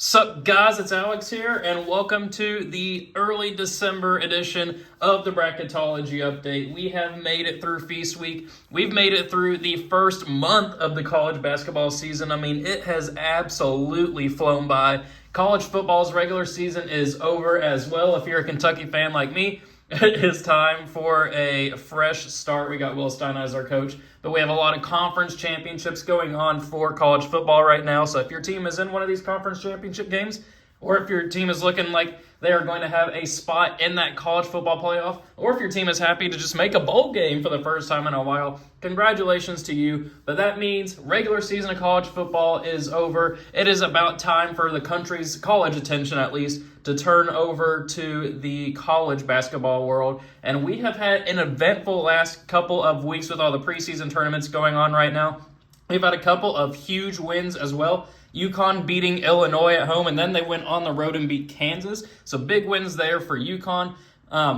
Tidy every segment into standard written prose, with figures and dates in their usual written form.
Sup guys, it's Alex here, and welcome to the early December edition of the Bracketology update. We have made it through Feast Week. We've made it through the first month of the college basketball season. I mean, it has absolutely flown by. College football's regular season is over as well. If you're a Kentucky fan like me, it is time for a fresh start. We got Will Stein as our coach, but we have a lot of conference championships going on for college football right now. So if your team is in one of these conference championship games, or if your team is looking like they are going to have a spot in that college football playoff, or if your team is happy to just make a bowl game for the first time in a while, congratulations to you. But that means regular season of college football is over. It is about time for the country's college attention, at least, to turn over to the college basketball world. And we have had an eventful last couple of weeks with all the preseason tournaments going on right now. We've had a couple of huge wins as well. UConn beating Illinois at home, and then they went on the road and beat Kansas. So big wins there for UConn.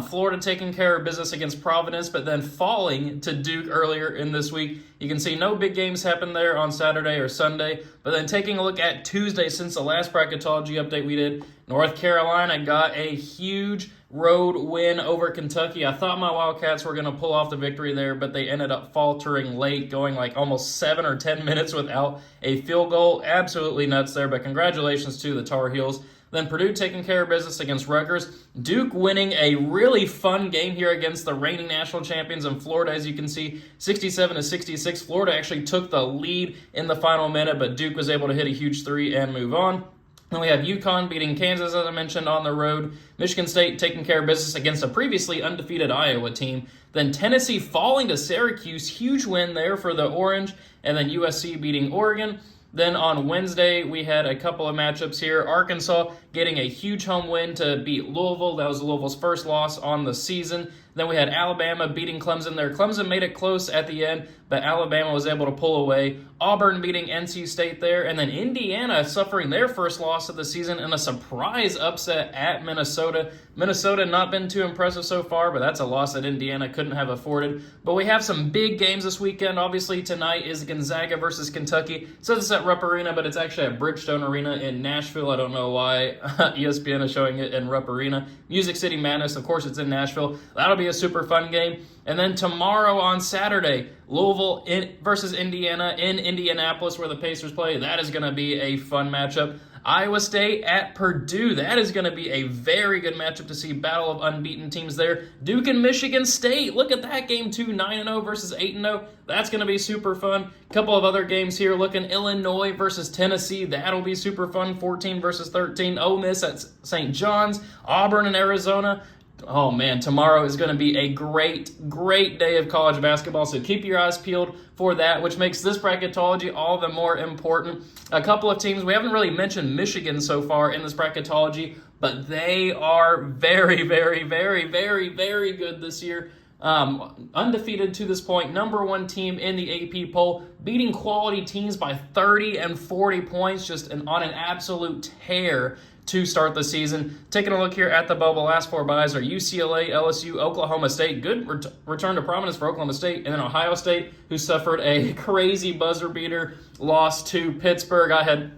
Florida taking care of business against Providence, but then falling to Duke earlier in this week. You can see no big games happen there on Saturday or Sunday. But then taking a look at Tuesday, since the last Bracketology update we did, North Carolina got a huge road win over Kentucky. I thought my Wildcats were going to pull off the victory there, but they ended up faltering late, going like almost 7 or 10 minutes without a field goal. Absolutely nuts there, but congratulations to the Tar Heels. Then Purdue taking care of business against Rutgers. Duke winning a really fun game here against the reigning national champions in Florida. As you can see, 67-66. Florida actually took the lead in the final minute, but Duke was able to hit a huge three and move on. Then we have UConn beating Kansas, as I mentioned, on the road. Michigan State taking care of business against a previously undefeated Iowa team. Then Tennessee falling to Syracuse. Huge win there for the Orange. And then USC beating Oregon. Then on Wednesday, we had a couple of matchups here. Arkansas getting a huge home win to beat Louisville. That was Louisville's first loss on the season. Then we had Alabama beating Clemson there. Clemson made it close at the end, but Alabama was able to pull away. Auburn beating NC State there. And then Indiana suffering their first loss of the season in a surprise upset at Minnesota. Minnesota not been too impressive so far, but that's a loss that Indiana couldn't have afforded. But we have some big games this weekend. Obviously, tonight is Gonzaga versus Kentucky. It says it's at Rupp Arena, but it's actually at Bridgestone Arena in Nashville. I don't know why ESPN is showing it in Rupp Arena. Music City Madness, of course, it's in Nashville. That'll be a super fun game. And then tomorrow on Saturday, Louisville versus Indiana in Indianapolis, where the Pacers play. That is going to be a fun matchup. Iowa State at Purdue. That is going to be a very good matchup to see. Battle of unbeaten teams there. Duke and Michigan State. Look at that game too. 9-0 versus 8-0. That's going to be super fun. A couple of other games here. Looking Illinois versus Tennessee. That'll be super fun. 14 versus 13. Ole Miss at St. John's. Auburn and Arizona. Oh man, tomorrow is going to be a great day of college basketball, so keep your eyes peeled for that, which makes this Bracketology all the more important. A couple of teams, we haven't really mentioned Michigan so far in this Bracketology, but they are very good this year. Undefeated to this point, number one team in the AP poll, beating quality teams by 30 and 40 points, just on an absolute tear to start the season. Taking a look here at the bubble, last four byes are UCLA, LSU, Oklahoma State. Good return to prominence for Oklahoma State. And then Ohio State, who suffered a crazy buzzer beater loss to Pittsburgh. I had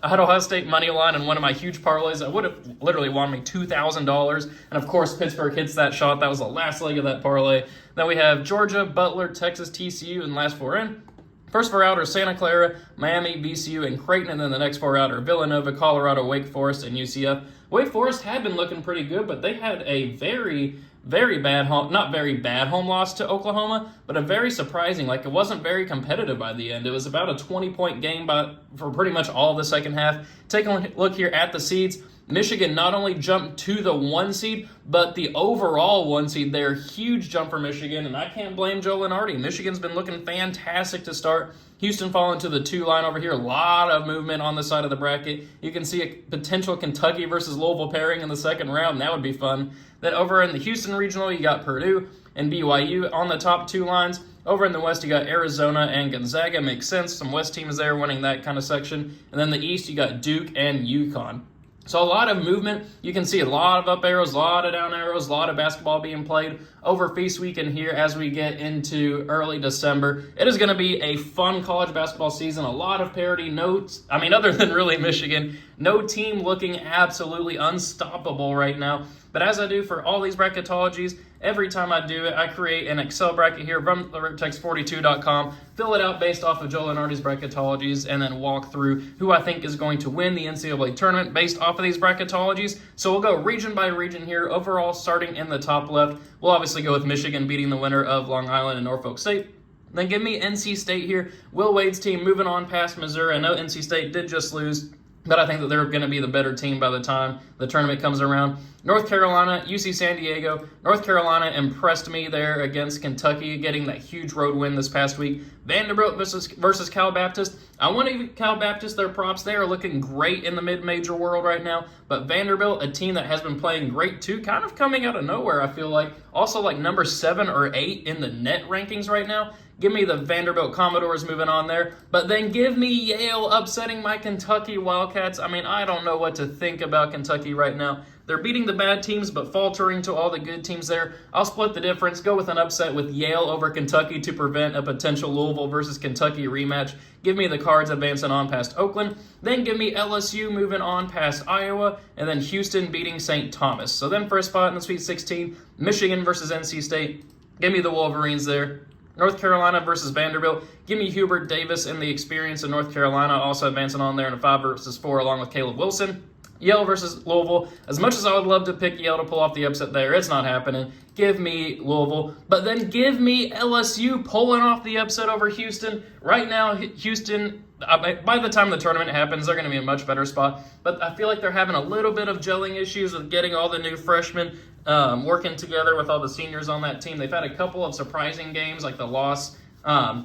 Ohio State money line in one of my huge parlays. I would have literally won me $2,000. And of course, Pittsburgh hits that shot. That was the last leg of that parlay. Then we have Georgia, Butler, Texas, TCU, and last four in. First four out are Santa Clara, Miami, VCU, and Creighton, and then the next four out are Villanova, Colorado, Wake Forest, and UCF. Wake Forest had been looking pretty good, but they had a very bad not very bad home loss to Oklahoma, but a very surprising, it wasn't very competitive by the end. It was about a 20-point game for pretty much all of the second half. Taking a look here at the seeds, Michigan not only jumped to the 1 seed, but the overall 1 seed there. Huge jump for Michigan, and I can't blame Joe Lunardi. Michigan's been looking fantastic to start. Houston falling to the 2 line over here. A lot of movement on the side of the bracket. You can see a potential Kentucky versus Louisville pairing in the second round. That would be fun. Then over in the Houston regional, you got Purdue and BYU on the top 2 lines. Over in the West, you got Arizona and Gonzaga. Makes sense. Some West teams there winning that kind of section. And then the East, you got Duke and UConn. So a lot of movement. You can see a lot of up arrows, a lot of down arrows, a lot of basketball being played over Feast Weekend here as we get into early December. It is going to be a fun college basketball season. A lot of parity. Other than really Michigan, no team looking absolutely unstoppable right now. But as I do for all these bracketologies, every time I do it, I create an Excel bracket here from vertex42.com, fill it out based off of Joe Lenardi's bracketologies, and then walk through who I think is going to win the NCAA tournament based off of these bracketologies. So we'll go region by region here. Overall, starting in the top left, we'll obviously go with Michigan beating the winner of Long Island and Norfolk State. Then give me NC State here. Will Wade's team moving on past Missouri. I know NC State did just lose, but I think that they're going to be the better team by the time the tournament comes around. North Carolina, UC San Diego. North Carolina impressed me there against Kentucky, getting that huge road win this past week. Vanderbilt versus Cal Baptist. I want to give Cal Baptist their props. They are looking great in the mid-major world right now. But Vanderbilt, a team that has been playing great too, kind of coming out of nowhere, I feel like. Also like number 7 or 8 in the net rankings right now. Give me the Vanderbilt Commodores moving on there. But then give me Yale upsetting my Kentucky Wildcats. I don't know what to think about Kentucky right now. They're beating the bad teams, but faltering to all the good teams there. I'll split the difference, go with an upset with Yale over Kentucky to prevent a potential Louisville versus Kentucky rematch. Give me the Cards advancing on past Oakland. Then give me LSU moving on past Iowa, and then Houston beating St. Thomas. So then for a spot in the Sweet 16, Michigan versus NC State. Give me the Wolverines there. North Carolina versus Vanderbilt. Give me Hubert Davis and the experience of North Carolina, also advancing on there in a 5 versus 4 along with Caleb Wilson. Yale versus Louisville. As much as I would love to pick Yale to pull off the upset there, it's not happening. Give me Louisville. But then give me LSU pulling off the upset over Houston. Right now, Houston, by the time the tournament happens, they're going to be in a much better spot. But I feel like they're having a little bit of gelling issues with getting all the new freshmen working together with all the seniors on that team. They've had a couple of surprising games, like the loss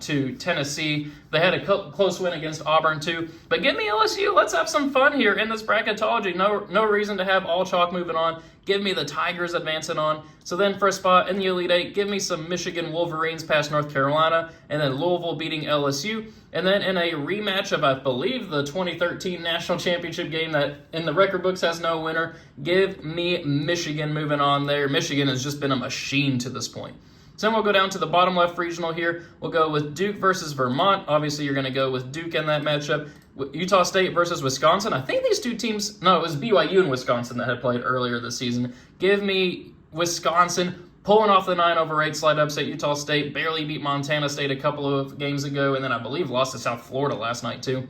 to Tennessee. They had a close win against Auburn too. But give me LSU. Let's have some fun here in this bracketology. No reason to have all chalk moving on. Give me the Tigers advancing on. So then for a spot in the Elite Eight, give me some Michigan Wolverines past North Carolina, and then Louisville beating LSU. And then in a rematch of, I believe, the 2013 National Championship game that in the record books has no winner, give me Michigan moving on there. Michigan has just been a machine to this point. So then we'll go down to the bottom left regional here. We'll go with Duke versus Vermont. Obviously, you're going to go with Duke in that matchup. Utah State versus Wisconsin. I think these two teams, no, it was BYU and Wisconsin that had played earlier this season. Give me Wisconsin pulling off the 9/8 slide upset. Utah State barely beat Montana State a couple of games ago, and then I believe lost to South Florida last night too.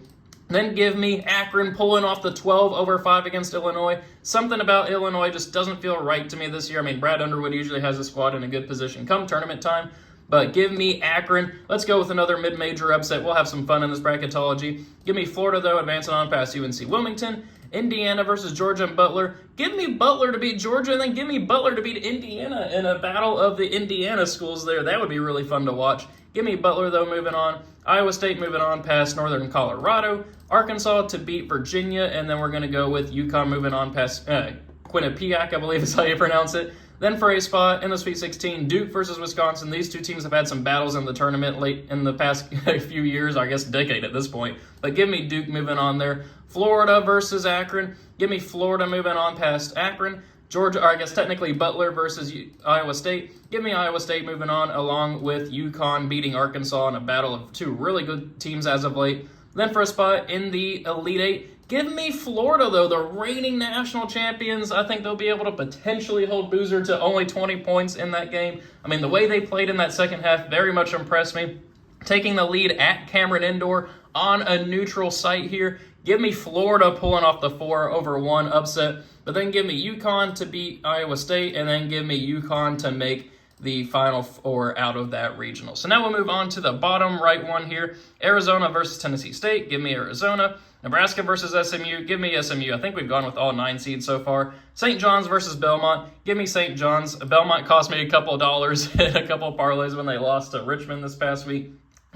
Then give me Akron pulling off the 12/5 against Illinois. Something about Illinois just doesn't feel right to me this year. Brad Underwood usually has a squad in a good position come tournament time. But give me Akron. Let's go with another mid-major upset. We'll have some fun in this bracketology. Give me Florida, though, advancing on past UNC Wilmington. Indiana versus Georgia and Butler. Give me Butler to beat Georgia, and then give me Butler to beat Indiana in a battle of the Indiana schools there. That would be really fun to watch. Give me Butler, though, moving on. Iowa State moving on past Northern Colorado. Arkansas to beat Virginia, and then we're going to go with UConn moving on past Quinnipiac, I believe is how you pronounce it. Then for a spot in the Sweet 16, Duke versus Wisconsin. These two teams have had some battles in the tournament late in the past few years, I guess decade at this point. But give me Duke moving on there. Florida versus Akron. Give me Florida moving on past Akron. Georgia, or I guess technically Butler versus Iowa State. Give me Iowa State moving on, along with UConn beating Arkansas in a battle of two really good teams as of late. Then for a spot in the Elite Eight, give me Florida, though, the reigning national champions. I think they'll be able to potentially hold Boozer to only 20 points in that game. The way they played in that second half very much impressed me. Taking the lead at Cameron Indoor on a neutral site here. Give me Florida pulling off the 4/1 upset. But then give me UConn to beat Iowa State, and then give me UConn to make the Final Four out of that regional. So now we'll move on to the bottom right one here. Arizona versus Tennessee State. Give me Arizona. Nebraska versus SMU. Give me SMU. I think we've gone with all 9 seeds so far. St. John's versus Belmont. Give me St. John's. Belmont cost me a couple of dollars in a couple of parlays when they lost to Richmond this past week.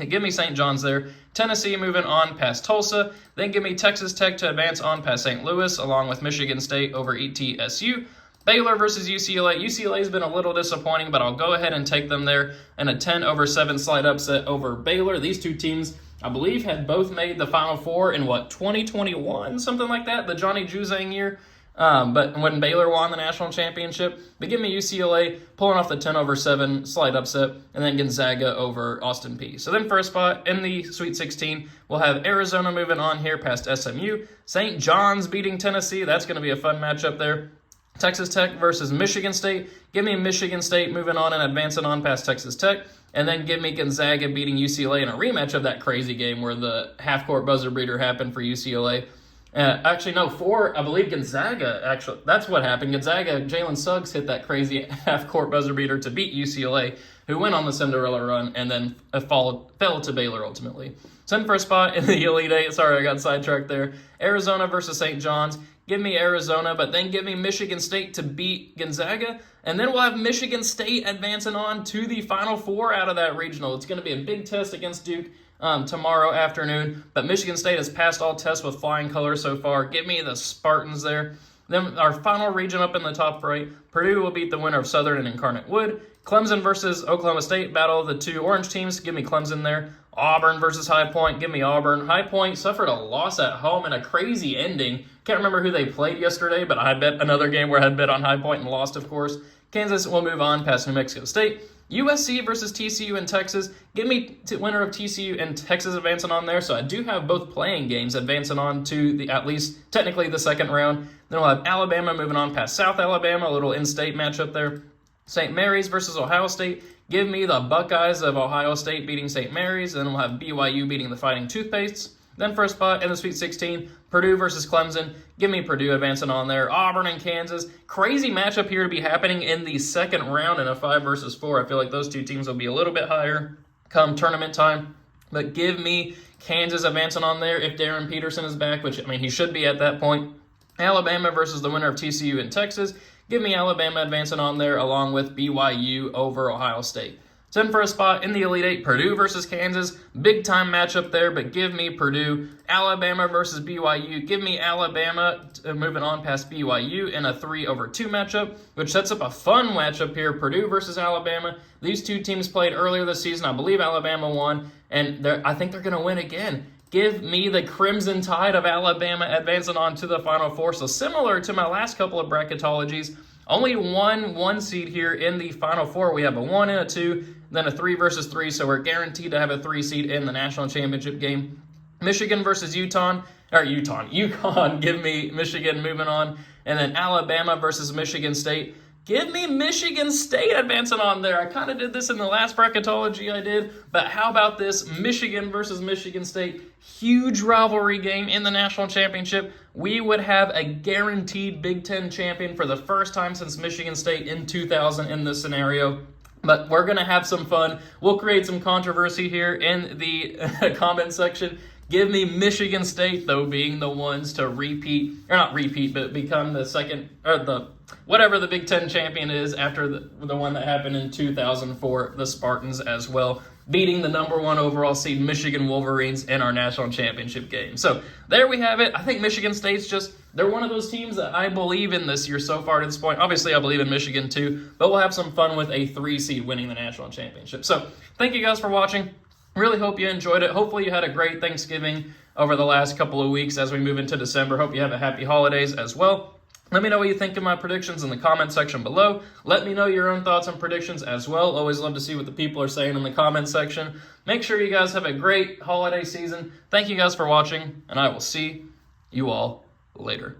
Give me St. John's there. Tennessee moving on past Tulsa. Then give me Texas Tech to advance on past St. Louis, along with Michigan State over ETSU. Baylor versus UCLA. UCLA's been a little disappointing, but I'll go ahead and take them there in a 10/7 slight upset over Baylor. These two teams I believe had both made the Final Four in 2021, something like that, the Johnny Juzang year. But when Baylor won the national championship, but give me UCLA pulling off the 10-7 slight upset, and then Gonzaga over Austin Peay. So then first spot in the Sweet 16, we'll have Arizona moving on here past SMU. St. John's beating Tennessee. That's going to be a fun matchup there. Texas Tech versus Michigan State. Give me Michigan State moving on and advancing on past Texas Tech. And then give me Gonzaga beating UCLA in a rematch of that crazy game where the half-court buzzer beater happened for UCLA. I believe Gonzaga, that's what happened. Gonzaga, Jalen Suggs hit that crazy half-court buzzer beater to beat UCLA, who went on the Cinderella run and then fell to Baylor ultimately. So in first spot in the Elite Eight, sorry I got sidetracked there, Arizona versus St. John's. Give me Arizona, but then give me Michigan State to beat Gonzaga. And then we'll have Michigan State advancing on to the Final Four out of that regional. It's going to be a big test against Duke tomorrow afternoon. But Michigan State has passed all tests with flying colors so far. Give me the Spartans there. Then our final region up in the top right, Purdue will beat the winner of Southern and Incarnate Wood. Clemson versus Oklahoma State, battle of the two orange teams. Give me Clemson there. Auburn versus High Point. Give me Auburn. High Point suffered a loss at home and a crazy ending. Can't remember who they played yesterday, but I bet another game where I had bet on High Point and lost, of course. Kansas will move on past New Mexico State. USC versus TCU in Texas. Give me winner of TCU and Texas advancing on there. So I do have both playing games advancing on to at least technically the second round. Then we'll have Alabama moving on past South Alabama, a little in-state matchup there. St. Mary's versus Ohio State. Give me the Buckeyes of Ohio State beating St. Mary's. Then we'll have BYU beating the Fighting Toothpastes. Then first spot in the Sweet 16, Purdue versus Clemson. Give me Purdue advancing on there. Auburn and Kansas. Crazy matchup here to be happening in the second round in a 5 versus 4. I feel like those two teams will be a little bit higher come tournament time. But give me Kansas advancing on there if Darren Peterson is back, which, he should be at that point. Alabama versus the winner of TCU in Texas. Give me Alabama advancing on there along with BYU over Ohio State. So in for a spot in the Elite Eight, Purdue versus Kansas. Big time matchup there, but give me Purdue. Alabama versus BYU. Give me Alabama moving on past BYU in a 3-2 matchup, which sets up a fun matchup here. Purdue versus Alabama. These two teams played earlier this season. I believe Alabama won, and I think they're going to win again. Give me the Crimson Tide of Alabama advancing on to the Final Four. So similar to my last couple of bracketologies, only one seed here in the Final Four. We have a 1 and a 2, then a 3 versus 3, so we're guaranteed to have a 3 seed in the national championship game. Michigan versus UConn. Give me Michigan moving on. And then Alabama versus Michigan State. Give me Michigan State advancing on there. I kind of did this in the last bracketology I did, but how about this? Michigan versus Michigan State. Huge rivalry game in the national championship. We would have a guaranteed Big Ten champion for the first time since Michigan State in 2000 in this scenario. But we're going to have some fun. We'll create some controversy here in the comment section. Give me Michigan State, though, being the ones to become the second, or whatever the Big Ten champion is after the one that happened in 2004, the Spartans as well, beating the number 1 overall seed Michigan Wolverines in our national championship game. So there we have it. I think Michigan State's they're one of those teams that I believe in this year so far to this point. Obviously, I believe in Michigan too, but we'll have some fun with a 3 seed winning the national championship. So thank you guys for watching. Really hope you enjoyed it. Hopefully you had a great Thanksgiving over the last couple of weeks as we move into December. Hope you have a happy holidays as well. Let me know what you think of my predictions in the comment section below. Let me know your own thoughts and predictions as well. Always love to see what the people are saying in the comment section. Make sure you guys have a great holiday season. Thank you guys for watching, and I will see you all later.